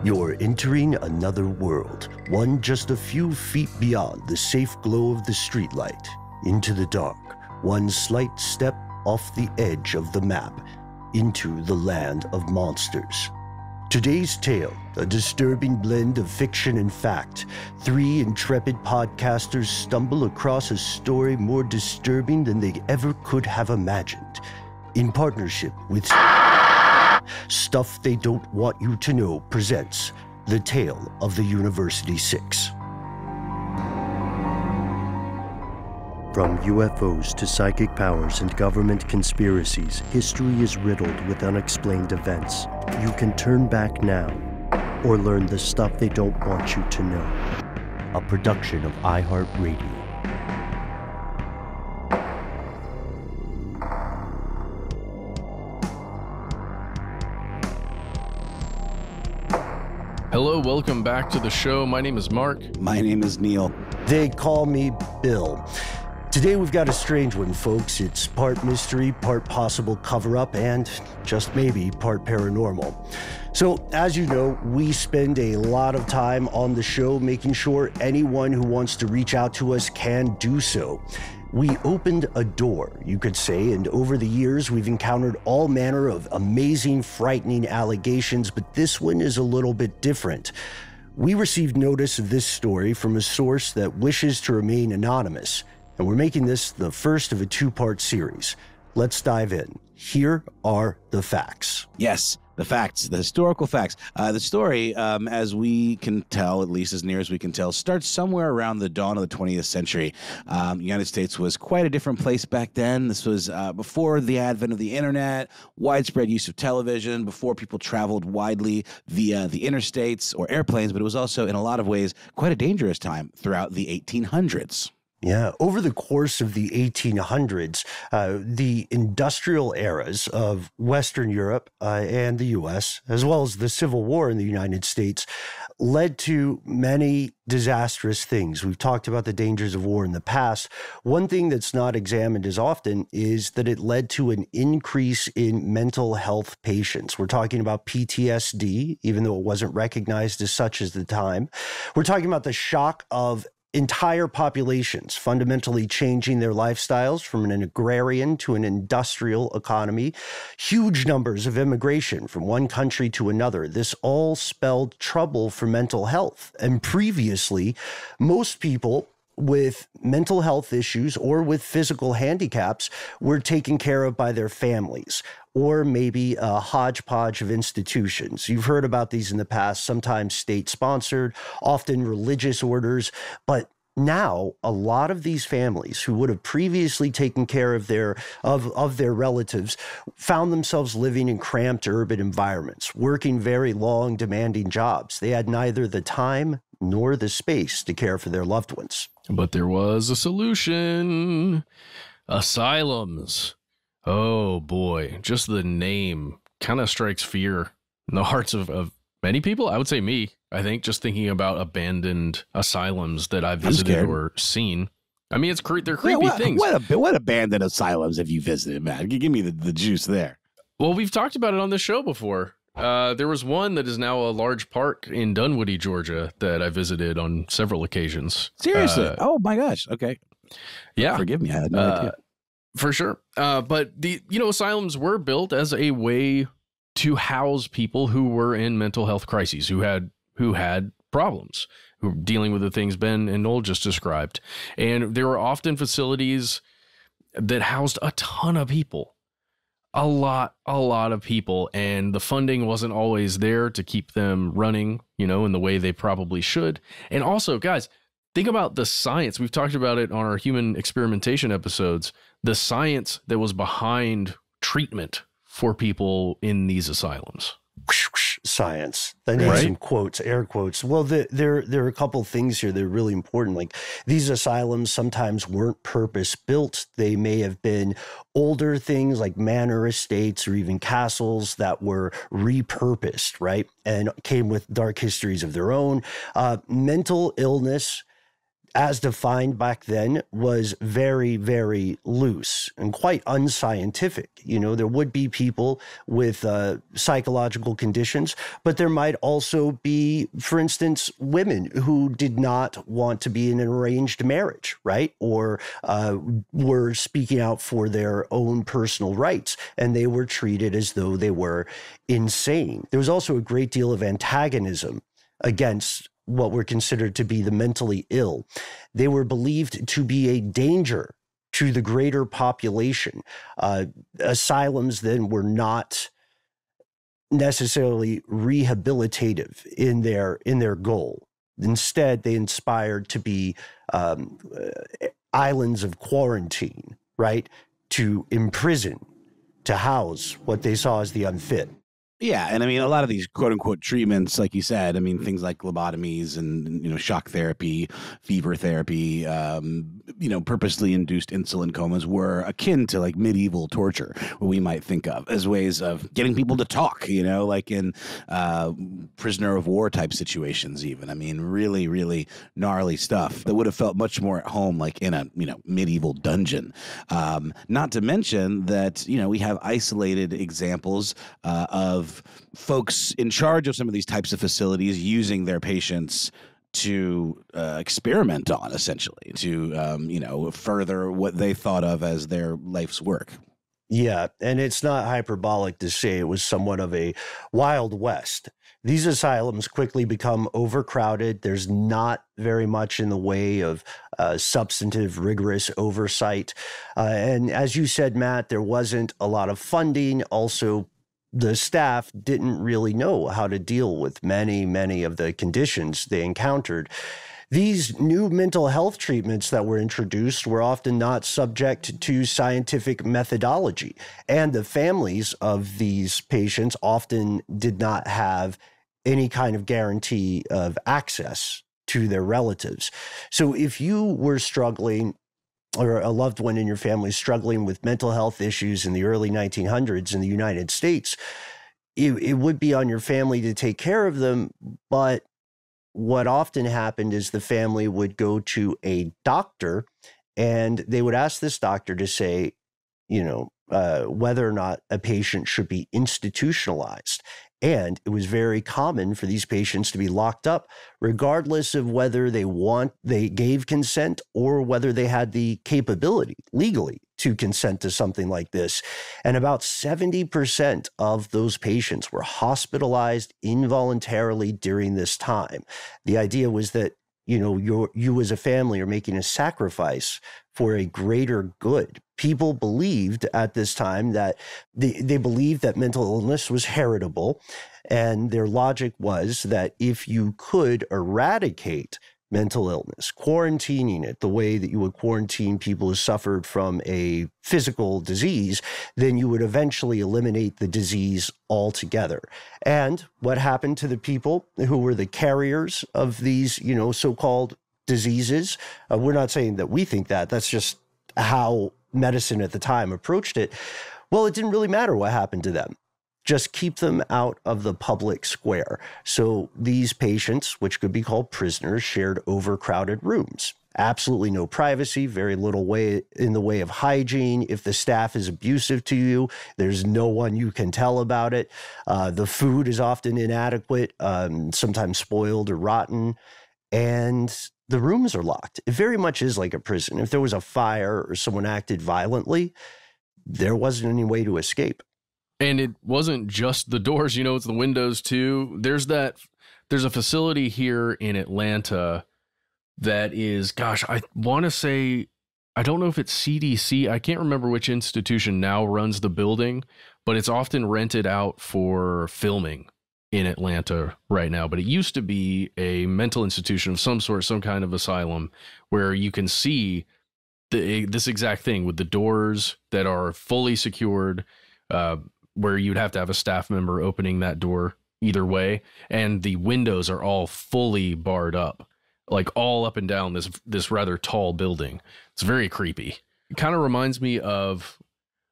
You're entering another world, one just a few feet beyond the safe glow of the streetlight, into the dark, one slight step off the edge of the map, into the land of monsters. Today's tale, a disturbing blend of fiction and fact. Three intrepid podcasters stumble across a story more disturbing than they ever could have imagined. In partnership with Stuff They Don't Want You to Know presents The Tale of the University Six. From UFOs to psychic powers and government conspiracies, history is riddled with unexplained events. You can turn back now or learn the stuff they don't want you to know. A production of iHeartRadio. Hello, welcome back to the show. My name is Mark. My name is Neil. They call me Bill. Today we've got a strange one, folks. It's part mystery, part possible cover-up, and just maybe part paranormal. So, as you know, we spend a lot of time on the show making sure anyone who wants to reach out to us can do so. We opened a door, you could say, and over the years we've encountered all manner of amazing, frightening allegations, but this one is a little bit different. We received notice of this story from a source that wishes to remain anonymous, and we're making this the first of a two-part series. Let's dive in. Here are the facts. Yes, the facts, the historical facts. The story, as we can tell, at least as near as we can tell, starts somewhere around the dawn of the 20th century. The United States was quite a different place back then. This was before the advent of the internet, widespread use of television, before people traveled widely via the interstates or airplanes, but it was also, in a lot of ways, quite a dangerous time throughout the 1800s. Yeah, over the course of the 1800s, the industrial eras of Western Europe and the U.S., as well as the Civil War in the United States, led to many disastrous things. We've talked about the dangers of war in the past. One thing that's not examined as often is that it led to an increase in mental health patients. We're talking about PTSD, even though it wasn't recognized as such at the time. We're talking about the shock of entire populations fundamentally changing their lifestyles from an agrarian to an industrial economy, huge numbers of immigration from one country to another. This all spelled trouble for mental health. And previously, most people with mental health issues or with physical handicaps were taken care of by their families, or maybe a hodgepodge of institutions. You've heard about these in the past, sometimes state-sponsored, often religious orders, but now a lot of these families who would have previously taken care of their relatives found themselves living in cramped urban environments, working very long, demanding jobs. They had neither the time nor the space to care for their loved ones. But there was a solution. Asylums. Oh boy, just the name kind of strikes fear in the hearts of many people. I would say me, I think, just thinking about abandoned asylums that I've visited or seen. I mean, they're creepy things. What abandoned asylums have you visited, man? Give me the juice there. Well, we've talked about it on the show before. There was one that is now a large park in Dunwoody, Georgia, that I visited on several occasions. Seriously? Oh my gosh. Okay. Yeah. Forgive me. I had no idea. For sure. But asylums were built as a way to house people who were in mental health crises, who had problems, who were dealing with the things Ben and Noel just described. And there were often facilities that housed a ton of people. A lot of people, and the funding wasn't always there to keep them running, in the way they probably should. And also, guys, think about the science. We've talked about it on our human experimentation episodes, the science that was behind treatment for people in these asylums. Science. I need some quotes, air quotes. Well, there are a couple things here that are really important. Like, these asylums sometimes weren't purpose-built. They may have been older things like manor estates or even castles that were repurposed, right? And came with dark histories of their own. Mental illness as defined back then, was very, very loose and quite unscientific. You know, there would be people with psychological conditions, but there might also be, for instance, women who did not want to be in an arranged marriage, right? Or were speaking out for their own personal rights, and they were treated as though they were insane. There was also a great deal of antagonism against what were considered to be the mentally ill. They were believed to be a danger to the greater population. Asylums then were not necessarily rehabilitative in their goal. Instead, they inspired to be islands of quarantine, right? To imprison, to house what they saw as the unfit. Yeah, and I mean, a lot of these quote-unquote treatments, like you said, I mean, things like lobotomies and, you know, shock therapy, fever therapy, you know, purposely induced insulin comas were akin to like medieval torture, what we might think of as ways of getting people to talk, you know, like in prisoner of war type situations even. I mean, really, really gnarly stuff that would have felt much more at home like in a, you know, medieval dungeon. Not to mention that, you know, we have isolated examples of folks in charge of some of these types of facilities using their patients to experiment on, essentially, to, you know, further what they thought of as their life's work. Yeah, and it's not hyperbolic to say it was somewhat of a Wild West. These asylums quickly become overcrowded. There's not very much in the way of substantive, rigorous oversight. And as you said, Matt, there wasn't a lot of funding. Also, the staff didn't really know how to deal with many of the conditions they encountered. These new mental health treatments that were introduced were often not subject to scientific methodology, and the families of these patients often did not have any kind of guarantee of access to their relatives. So if you were struggling, or a loved one in your family struggling with mental health issues in the early 1900s in the United States, it would be on your family to take care of them. But what often happened is the family would go to a doctor and they would ask this doctor to say, you know, whether or not a patient should be institutionalized. And it was very common for these patients to be locked up, regardless of whether they gave consent or whether they had the capability legally to consent to something like this. And about 70% of those patients were hospitalized involuntarily during this time. The idea was that, you know, you as a family are making a sacrifice for a greater good. People believed at this time that they believed that mental illness was heritable, and their logic was that if you could eradicate mental illness, quarantining it the way that you would quarantine people who suffered from a physical disease, then you would eventually eliminate the disease altogether. And what happened to the people who were the carriers of these, you know, so-called diseases? We're not saying that we think that. That's just how medicine at the time approached it. Well, it didn't really matter what happened to them. Just keep them out of the public square. So these patients, which could be called prisoners, shared overcrowded rooms. Absolutely no privacy, very little way in the way of hygiene. If the staff is abusive to you, there's no one you can tell about it. The food is often inadequate, sometimes spoiled or rotten. And the rooms are locked. It very much is like a prison. If there was a fire or someone acted violently, there wasn't any way to escape. And it wasn't just the doors, you know, it's the windows too. There's a facility here in Atlanta that is, gosh, I want to say, I don't know if it's CDC. I can't remember which institution now runs the building, but it's often rented out for filming in Atlanta right now. But it used to be a mental institution of some sort, some kind of asylum, where you can see this exact thing with the doors that are fully secured, where you'd have to have a staff member opening that door either way. And the windows are all fully barred up, like all up and down this rather tall building. It's very creepy. It kind of reminds me of,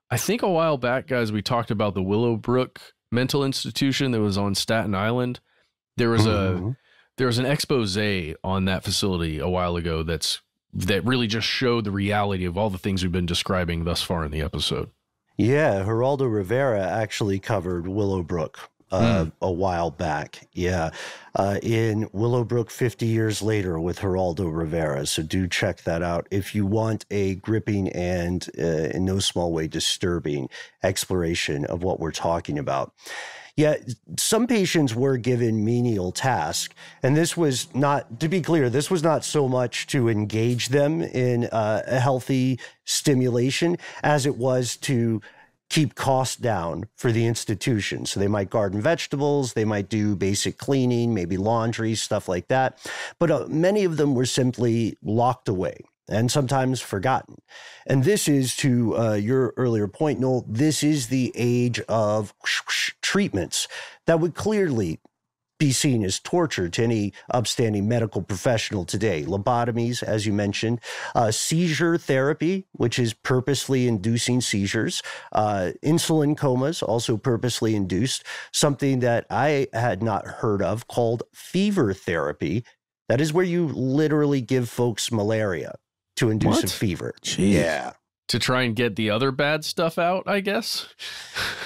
I think a while back, guys, we talked about the Willowbrook mental institution that was on Staten Island. There was There was an expose on that facility a while ago that really just showed the reality of all the things we've been describing thus far in the episode. Yeah, Geraldo Rivera actually covered Willowbrook a while back. Yeah, in Willowbrook 50 Years Later with Geraldo Rivera. So do check that out if you want a gripping and in no small way disturbing exploration of what we're talking about. Yeah, some patients were given menial tasks, and this was not, to be clear, this was not so much to engage them in a healthy stimulation as it was to keep costs down for the institution. So they might garden vegetables, they might do basic cleaning, maybe laundry, stuff like that. But many of them were simply locked away and sometimes forgotten. And this is, to your earlier point, Noel, this is the age of treatments that would clearly be seen as torture to any upstanding medical professional today. Lobotomies, as you mentioned, seizure therapy, which is purposely inducing seizures, insulin comas, also purposely induced, something that I had not heard of called fever therapy. That is where you literally give folks malaria to induce a fever. Jeez. Yeah. To try and get the other bad stuff out, I guess.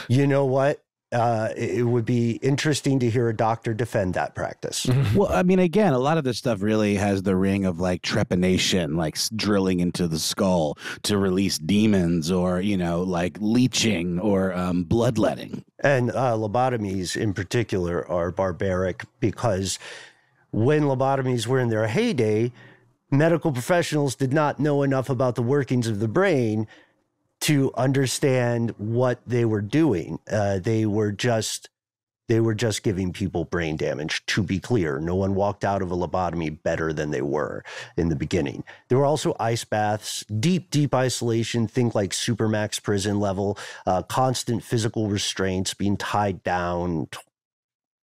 You know what? It would be interesting to hear a doctor defend that practice. Well, I mean, again, a lot of this stuff really has the ring of like trepanation, like drilling into the skull to release demons, or, you know, like leeching or bloodletting. And lobotomies in particular are barbaric because when lobotomies were in their heyday, medical professionals did not know enough about the workings of the brain to understand what they were doing. They were just giving people brain damage, to be clear. No one walked out of a lobotomy better than they were in the beginning. There were also ice baths, deep, deep isolation, think like supermax prison level, constant physical restraints, being tied down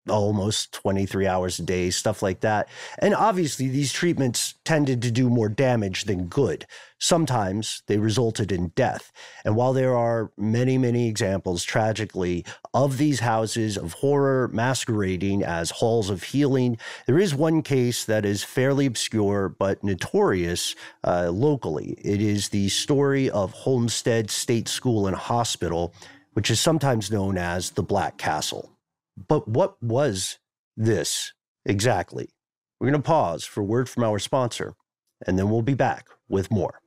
almost 23 hours a day, stuff like that. And obviously, these treatments tended to do more damage than good. Sometimes they resulted in death. And while there are many, many examples, tragically, of these houses of horror masquerading as halls of healing, there is one case that is fairly obscure but notorious locally. It is the story of Homestead State School and Hospital, which is sometimes known as the Black Castle. But what was this exactly? We're going to pause for word from our sponsor, and then we'll be back with more.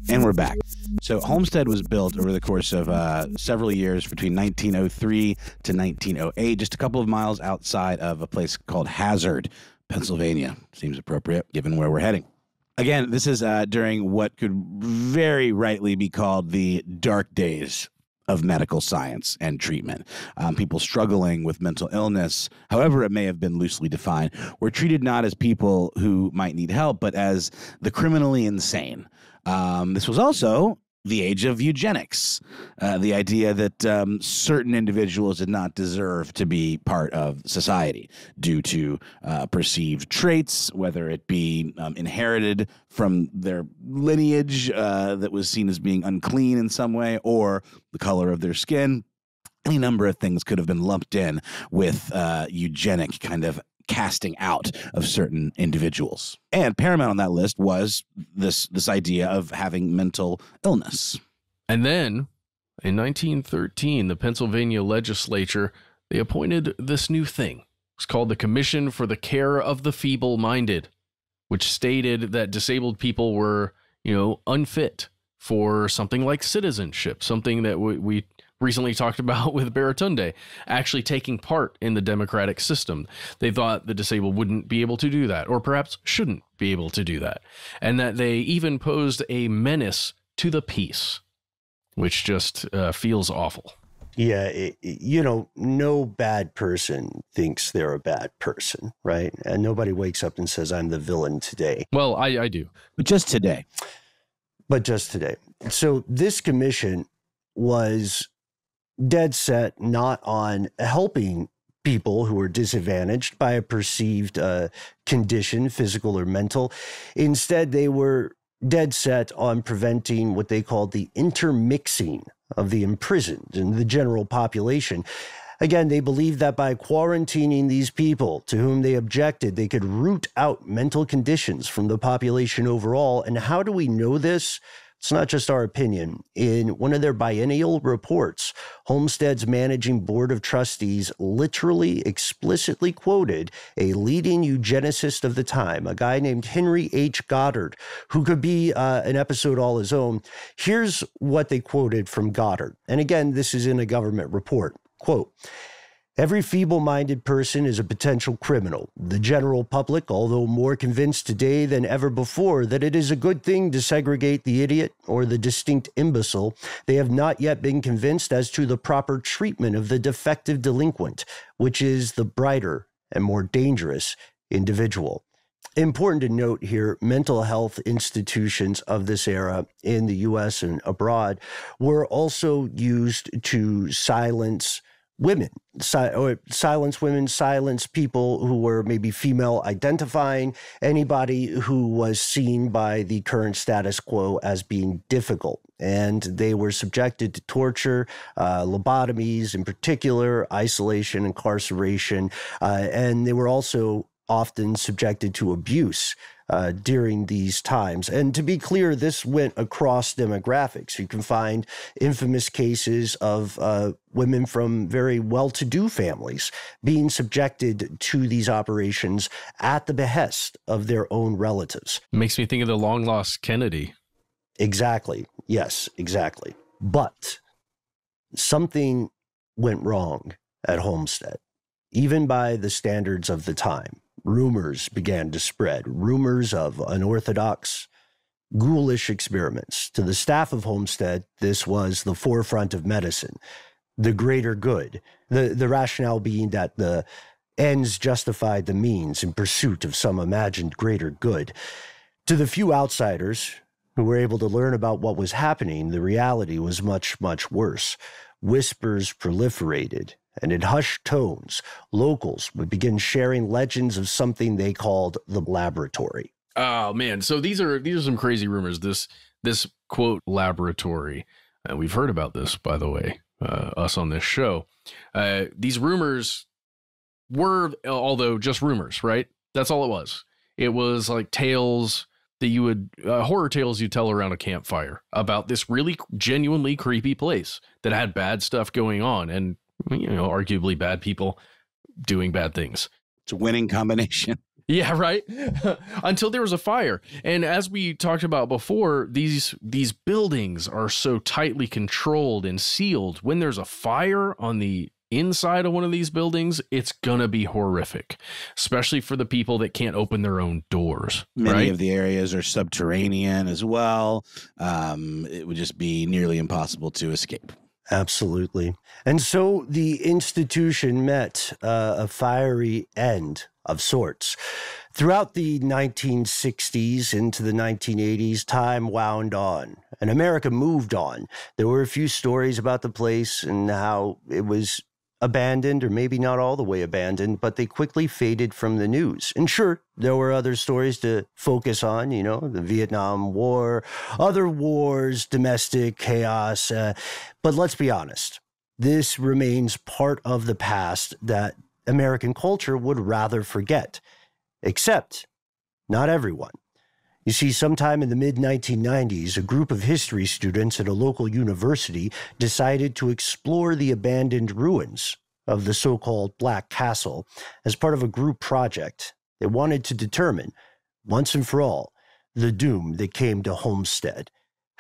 And we're back. So Homestead was built over the course of several years between 1903 to 1908, just a couple of miles outside of a place called Hazard, Pennsylvania. Seems appropriate given where we're heading. Again, this is during what could very rightly be called the dark days of medical science and treatment. People struggling with mental illness, however it may have been loosely defined, were treated not as people who might need help, but as the criminally insane. This was also the age of eugenics, the idea that certain individuals did not deserve to be part of society due to perceived traits, whether it be inherited from their lineage that was seen as being unclean in some way, or the color of their skin. Any number of things could have been lumped in with eugenic kind of casting out of certain individuals. And paramount on that list was this idea of having mental illness. And then in 1913, the Pennsylvania legislature, they appointed this new thing. It's called the Commission for the Care of the Feeble-Minded, which stated that disabled people were, unfit for something like citizenship, something that we recently talked about with Baratunde, actually taking part in the democratic system. They thought the disabled wouldn't be able to do that, or perhaps shouldn't be able to do that, and that they even posed a menace to the peace, which just feels awful. Yeah, no bad person thinks they're a bad person, right? And nobody wakes up and says, I'm the villain today. Well, I do. But just today. So this commission was dead set not on helping people who are disadvantaged by a perceived condition, physical or mental. Instead, they were dead set on preventing what they called the intermixing of the imprisoned and the general population. Again, they believed that by quarantining these people to whom they objected, they could root out mental conditions from the population overall. And how do we know this? It's not just our opinion. In one of their biennial reports, Homestead's managing board of trustees literally explicitly quoted a leading eugenicist of the time, a guy named Henry H. Goddard, who could be an episode all his own. Here's what they quoted from Goddard. And again, this is in a government report. Quote, "Every feeble-minded person is a potential criminal. The general public, although more convinced today than ever before that it is a good thing to segregate the idiot or the distinct imbecile, they have not yet been convinced as to the proper treatment of the defective delinquent, which is the brighter and more dangerous individual." Important to note here, mental health institutions of this era in the U.S. and abroad were also used to silence women, silence people who were maybe female identifying, anybody who was seen by the current status quo as being difficult. And they were subjected to torture, lobotomies in particular, isolation, incarceration, and they were also often subjected to abuse during these times. And to be clear, this went across demographics. You can find infamous cases of women from very well-to-do families being subjected to these operations at the behest of their own relatives. Makes me think of the long-lost Kennedy. Exactly. Yes, exactly. But something went wrong at Homestead, even by the standards of the time. Rumors began to spread, rumors of unorthodox, ghoulish experiments. To the staff of Homestead, this was the forefront of medicine, the greater good, the rationale being that the ends justified the means in pursuit of some imagined greater good. To the few outsiders who were able to learn about what was happening, the reality was much, much worse. Whispers proliferated, and in hushed tones, locals would begin sharing legends of something they called the laboratory. Oh man, so these are some crazy rumors. This quote laboratory, we've heard about this, by the way, us on this show. These rumors were, although just rumors, right? That's all it was. It was like tales that you would horror tales you tell around a campfire about this really genuinely creepy place that had bad stuff going on, and arguably bad people doing bad things. It's a winning combination. Yeah, right. Until there was a fire. And as we talked about before, these buildings are so tightly controlled and sealed. When there's a fire on the inside of one of these buildings, it's gonna be horrific, especially for the people that can't open their own doors. Many of the areas are subterranean as well. It would just be nearly impossible to escape. Absolutely. And so the institution met a fiery end of sorts. Throughout the 1960s into the 1980s, time wound on, and America moved on. There were a few stories about the place and how it was abandoned, or maybe not all the way abandoned, but they quickly faded from the news. And sure, there were other stories to focus on, the Vietnam War, other wars, domestic chaos. But let's be honest, this remains part of the past that American culture would rather forget. Except not everyone. You see, sometime in the mid-1990s, a group of history students at a local university decided to explore the abandoned ruins of the so-called Black Castle as part of a group project. They wanted to determine, once and for all, the doom that came to Homestead.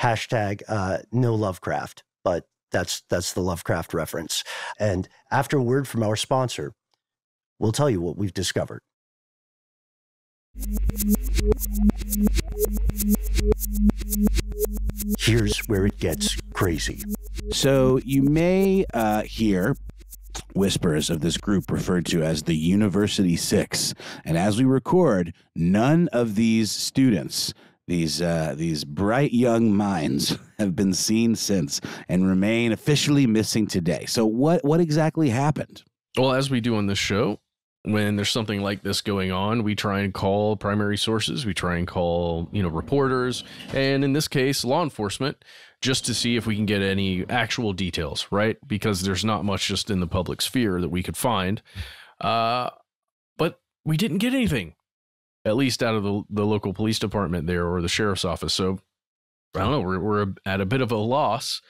# no Lovecraft, but that's the Lovecraft reference. And after a word from our sponsor, we'll tell you what we've discovered. Here's where it gets crazy. So you may hear whispers of this group referred to as the University Six. And as we record, none of these students, these bright young minds, have been seen since and remain officially missing today. So what exactly happened? Well, as we do on this show, when there's something like this going on, we try and call primary sources. We try and call, reporters, and in this case, law enforcement, just to see if we can get any actual details, right? Because there's not much just in the public sphere that we could find. But we didn't get anything, at least out of the local police department there or the sheriff's office. So I don't know, we're at a bit of a loss.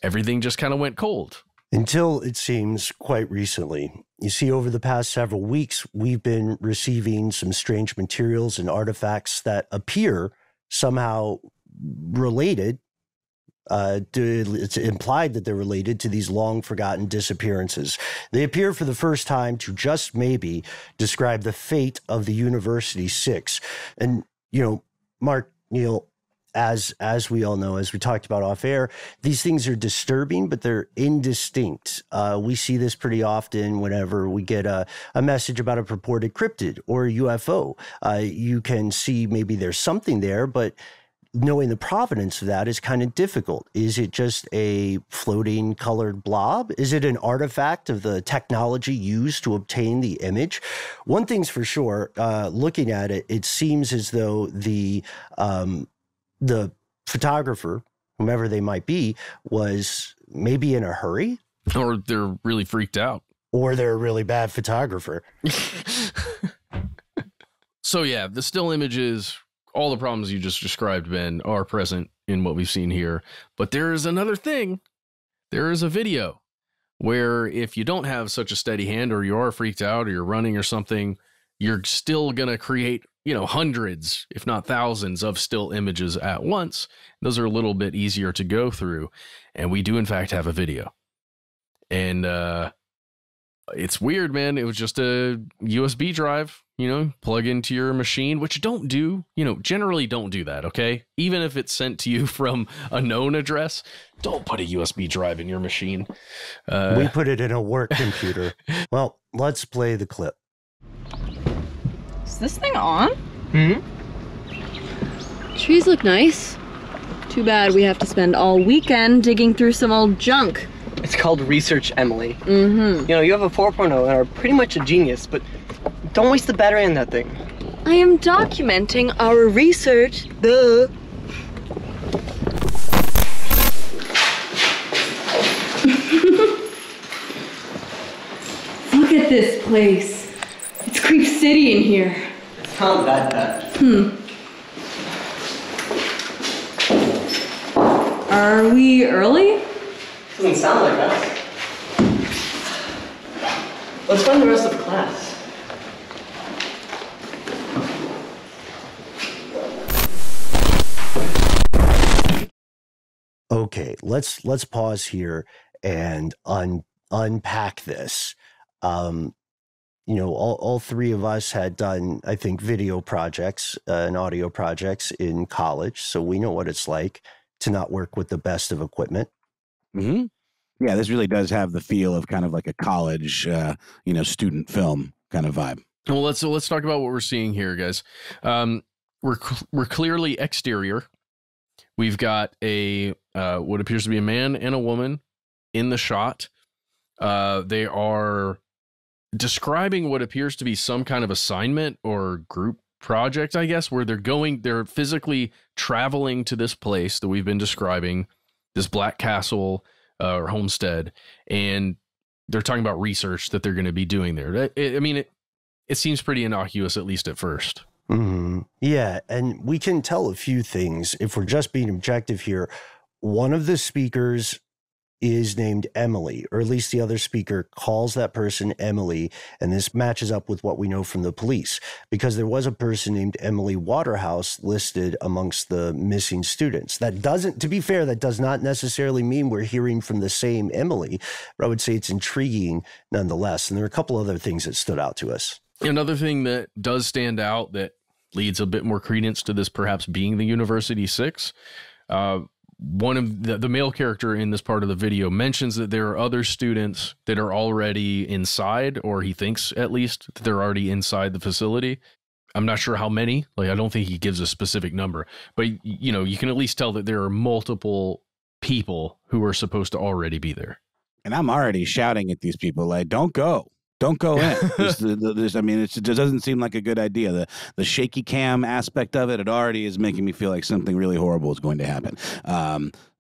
Everything just kind of went cold. Until, it seems, quite recently. You see, over the past several weeks, we've been receiving some strange materials and artifacts that appear somehow related. It's implied that they're related to these long-forgotten disappearances. They appear for the first time to just maybe describe the fate of the University Six. And, Mark, Neil, as we all know, as we talked about off air, these things are disturbing, but they're indistinct. We see this pretty often whenever we get a message about a purported cryptid or a UFO. You can see maybe there's something there, but knowing the provenance of that is kind of difficult. Is it just a floating colored blob? Is it an artifact of the technology used to obtain the image? One thing's for sure, looking at it, it seems as though the photographer, whomever they might be, was maybe in a hurry. Or they're really freaked out. Or they're a really bad photographer. So yeah, the still images, all the problems you just described, Ben, are present in what we've seen here. But there is another thing. There is a video where if you don't have such a steady hand, or you are freaked out, or you're running or something, you're still going to create hundreds, if not thousands, of still images at once. Those are a little bit easier to go through. And we do, in fact, have a video. And it's weird, man. It was just a USB drive, plug into your machine, which generally don't do that, okay? Even if it's sent to you from a known address, don't put a USB drive in your machine. We put it in a work computer. Well, let's play the clip. Is this thing on? Trees look nice. Too bad we have to spend all weekend digging through some old junk. It's called research, Emily. You have a 4.0 and are pretty much a genius, but don't waste the battery on that thing. I am documenting our research. Duh. Look at this place. It's Creep City in here. It's not that bad. Are we early? Doesn't sound like us. Let's find the rest of the class. Okay, let's pause here and unpack this. All three of us had done, I think, video projects and audio projects in college, so we know what it's like to not work with the best of equipment. Mm-hmm. Yeah, this really does have the feel of kind of like a college, student film kind of vibe. Well, let's talk about what we're seeing here, guys. We're clearly exterior. We've got a what appears to be a man and a woman in the shot. They are describing what appears to be some kind of assignment or group project, I guess, where they're physically traveling to this place that we've been describing, this black castle or homestead, and they're talking about research that they're going to be doing there. It seems pretty innocuous, at least at first. Mm-hmm. Yeah, and we can tell a few things if we're just being objective here. One of the speakers is named Emily, or at least the other speaker calls that person Emily, and this matches up with what we know from the police, because there was a person named Emily Waterhouse listed amongst the missing students. That doesn't, to be fair, that does not necessarily mean we're hearing from the same Emily, but I would say it's intriguing nonetheless, and there are a couple other things that stood out to us. Another thing that does stand out that leads a bit more credence to this perhaps being the University Six, one of the male character in this part of the video mentions that there are other students that are already inside, or he thinks at least that they're already inside the facility. I'm not sure how many. I don't think he gives a specific number, but you can at least tell that there are multiple people who are supposed to already be there. And I'm already shouting at these people, don't go. Don't go in. It doesn't seem like a good idea. The shaky cam aspect of it already is making me feel like something really horrible is going to happen.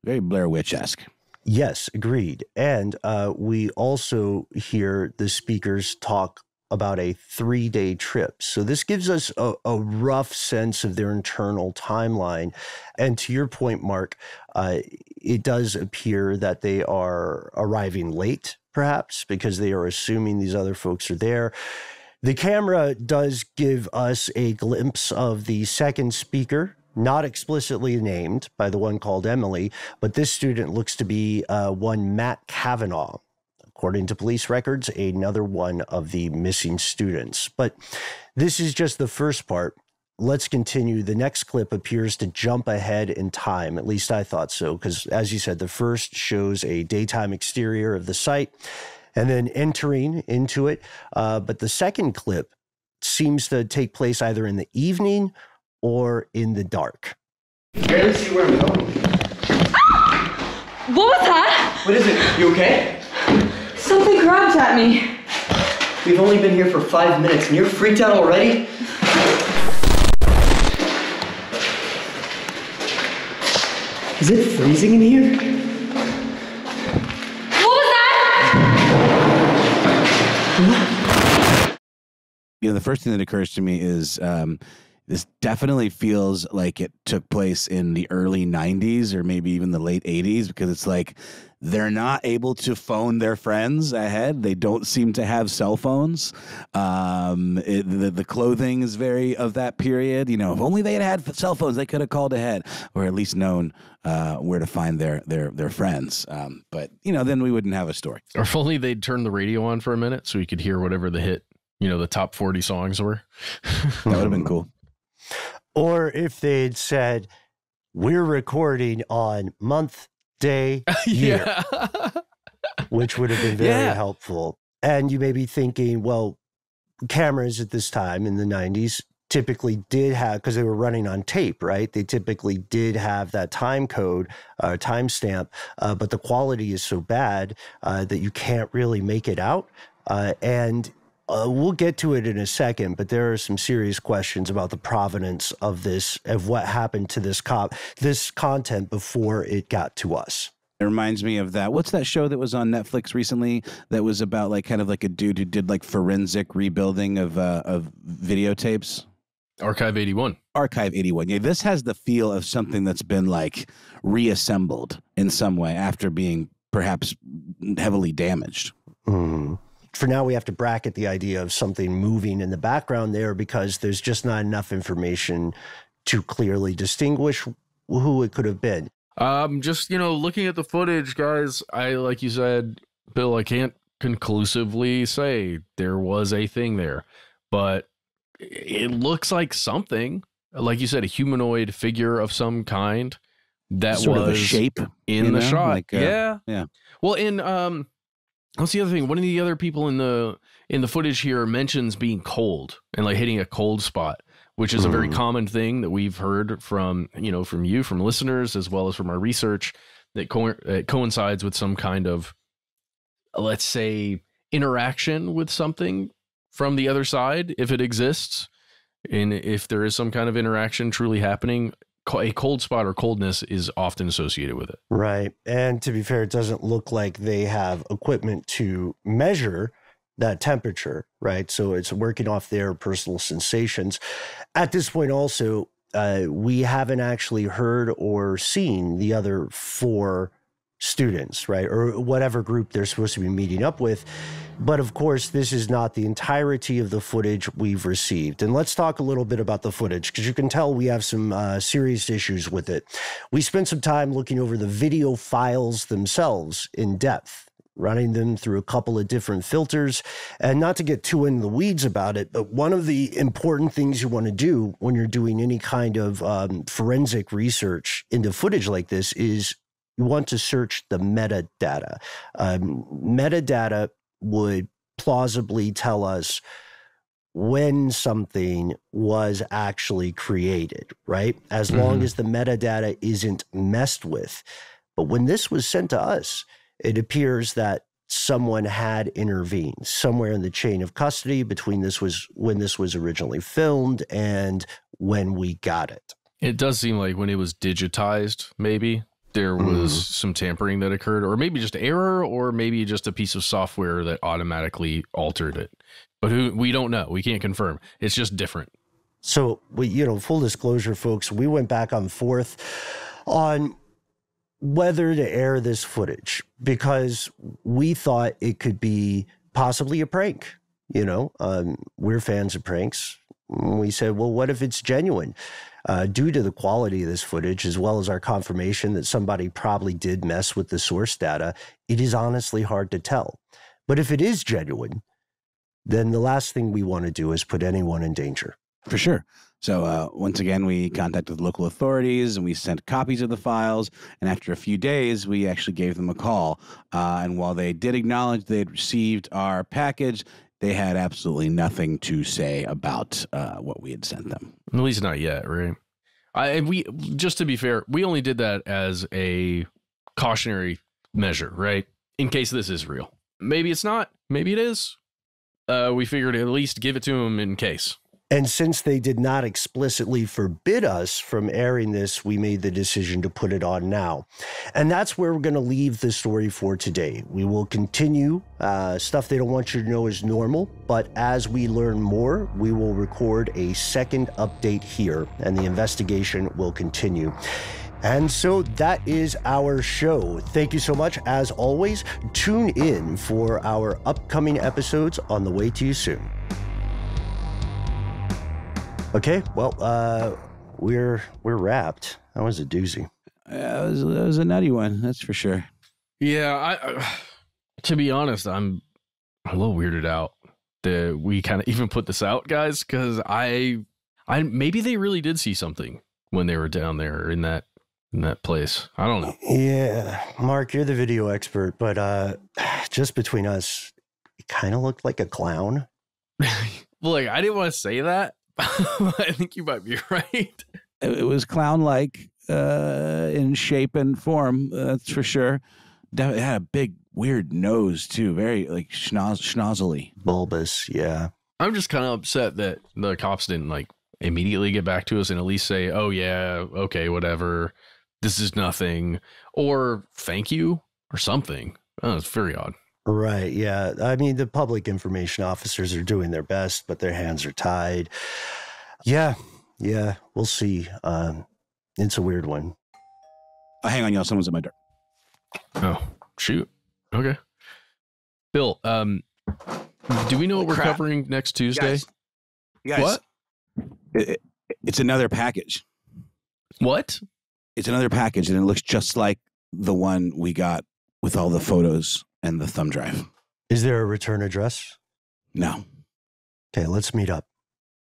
Very Blair Witch-esque. Yes, agreed. And we also hear the speakers talk about a 3-day trip. So this gives us a rough sense of their internal timeline. And to your point, Mark, it does appear that they are arriving late, perhaps, because they are assuming these other folks are there. The camera does give us a glimpse of the second speaker, not explicitly named by the one called Emily, but this student looks to be one Matt Kavanaugh. According to police records, another one of the missing students. But this is just the first part. Let's continue. The next clip appears to jump ahead in time. At least I thought so, because as you said, the first shows a daytime exterior of the site and then entering into it. But the second clip seems to take place either in the evening or in the dark. Barely see where I'm going. What was that? What is it? You okay? Something grabbed at me. We've only been here for 5 minutes and you're freaked out already? Is it freezing in here? What was that? The first thing that occurs to me is this definitely feels like it took place in the early 90s or maybe even the late 80s, because it's like they're not able to phone their friends ahead. They don't seem to have cell phones. The clothing is very of that period. If only they had cell phones, they could have called ahead or at least known where to find their friends. But then we wouldn't have a story. Or if only they'd turn the radio on for a minute so we could hear whatever the hit, the top 40 songs were. That would have been cool. Or if they'd said, we're recording on month, day, year, which would have been very helpful. And you may be thinking, well, cameras at this time in the 90s typically did have, because they were running on tape, right? They typically did have that time code, timestamp, but the quality is so bad that you can't really make it out. We'll get to it in a second, but there are some serious questions about the provenance of this, of what happened to this content before it got to us. It reminds me of that. What's that show that was on Netflix recently that was about kind of like a dude who did forensic rebuilding of videotapes? Archive 81. Archive 81. Yeah, this has the feel of something that's been reassembled in some way after being perhaps heavily damaged. Mm-hmm. For now, we have to bracket the idea of something moving in the background there because there's just not enough information to clearly distinguish who it could have been. Just, looking at the footage, guys, like you said, Bill, I can't conclusively say there was a thing there, but it looks like something, like you said, a humanoid figure of some kind that sort was of a shape in the shot. Yeah. Well, that's the other thing. One of the other people in the footage here mentions being cold and hitting a cold spot, which is a very common thing that we've heard from listeners, as well as from our research that coincides with some kind of, let's say, interaction with something from the other side, if it exists. And if there is some kind of interaction truly happening, a cold spot or coldness is often associated with it. Right. And to be fair, it doesn't look like they have equipment to measure that temperature, right? So it's working off their personal sensations. At this point also, we haven't actually heard or seen the other 4 students, right? Or whatever group they're supposed to be meeting up with. But of course, this is not the entirety of the footage we've received. And let's talk a little bit about the footage, because you can tell we have some serious issues with it. We spent some time looking over the video files themselves in depth, running them through a couple of different filters. And not to get too in the weeds about it, but one of the important things you want to do when you're doing any kind of forensic research into footage like this is you want to search the metadata. Metadata would plausibly tell us when something was actually created, right? As long as the metadata isn't messed with. But when this was sent to us, it appears that someone had intervened somewhere in the chain of custody between when this was originally filmed and when we got it. It does seem like when it was digitized, maybe there was some tampering that occurred, or maybe just error, or maybe just a piece of software that automatically altered it. But we don't know. We can't confirm. It's just different. So, full disclosure, folks, we went back and forth on whether to air this footage because we thought it could be possibly a prank. We're fans of pranks. We said, well, what if it's genuine? Due to the quality of this footage, as well as our confirmation that somebody probably did mess with the source data, it is honestly hard to tell. But if it is genuine, then the last thing we want to do is put anyone in danger. For sure. So once again, we contacted local authorities and we sent copies of the files. And after a few days, we actually gave them a call. And while they did acknowledge they'd received our package, they had absolutely nothing to say about what we had sent them. At least not yet, right? And we, just to be fair, we only did that as a cautionary measure, right? In case this is real. Maybe it's not. Maybe it is. We figured at least give it to them in case. And since they did not explicitly forbid us from airing this, we made the decision to put it on now. And that's where we're going to leave the story for today. We will continue. Stuff they don't want you to know is normal, but as we learn more, we will record a second update here, and the investigation will continue. And so that is our show. Thank you so much. As always, tune in for our upcoming episodes on the way to you soon. Okay, well, we're wrapped. That was a doozy. That was a nutty one, that's for sure. Yeah, to be honest, I'm a little weirded out that we kind of even put this out, guys, because I maybe they really did see something when they were down there in that place. I don't know. Yeah, Mark, you're the video expert, but just between us, it kind of looked like a clown. Look, I didn't want to say that. I think you might be right. It was clown-like in shape and form, that's for sure. It had a big, weird nose, too. Very, like, schnozzly. Bulbous, yeah. I'm just kind of upset that the cops didn't, like, immediately get back to us and at least say, oh, yeah, okay, whatever. This is nothing. Or thank you or something. Oh, it's very odd. Right, yeah. I mean, the public information officers are doing their best, but their hands are tied. Yeah, we'll see. It's a weird one. Oh, hang on, y'all. Someone's at my door. Oh, shoot. Okay. Bill, do we know what we're covering next Tuesday? You guys, what? It's another package. What? It's another package, and it looks just like the one we got with all the photos and the thumb drive. Is there a return address? No. Okay, let's meet up.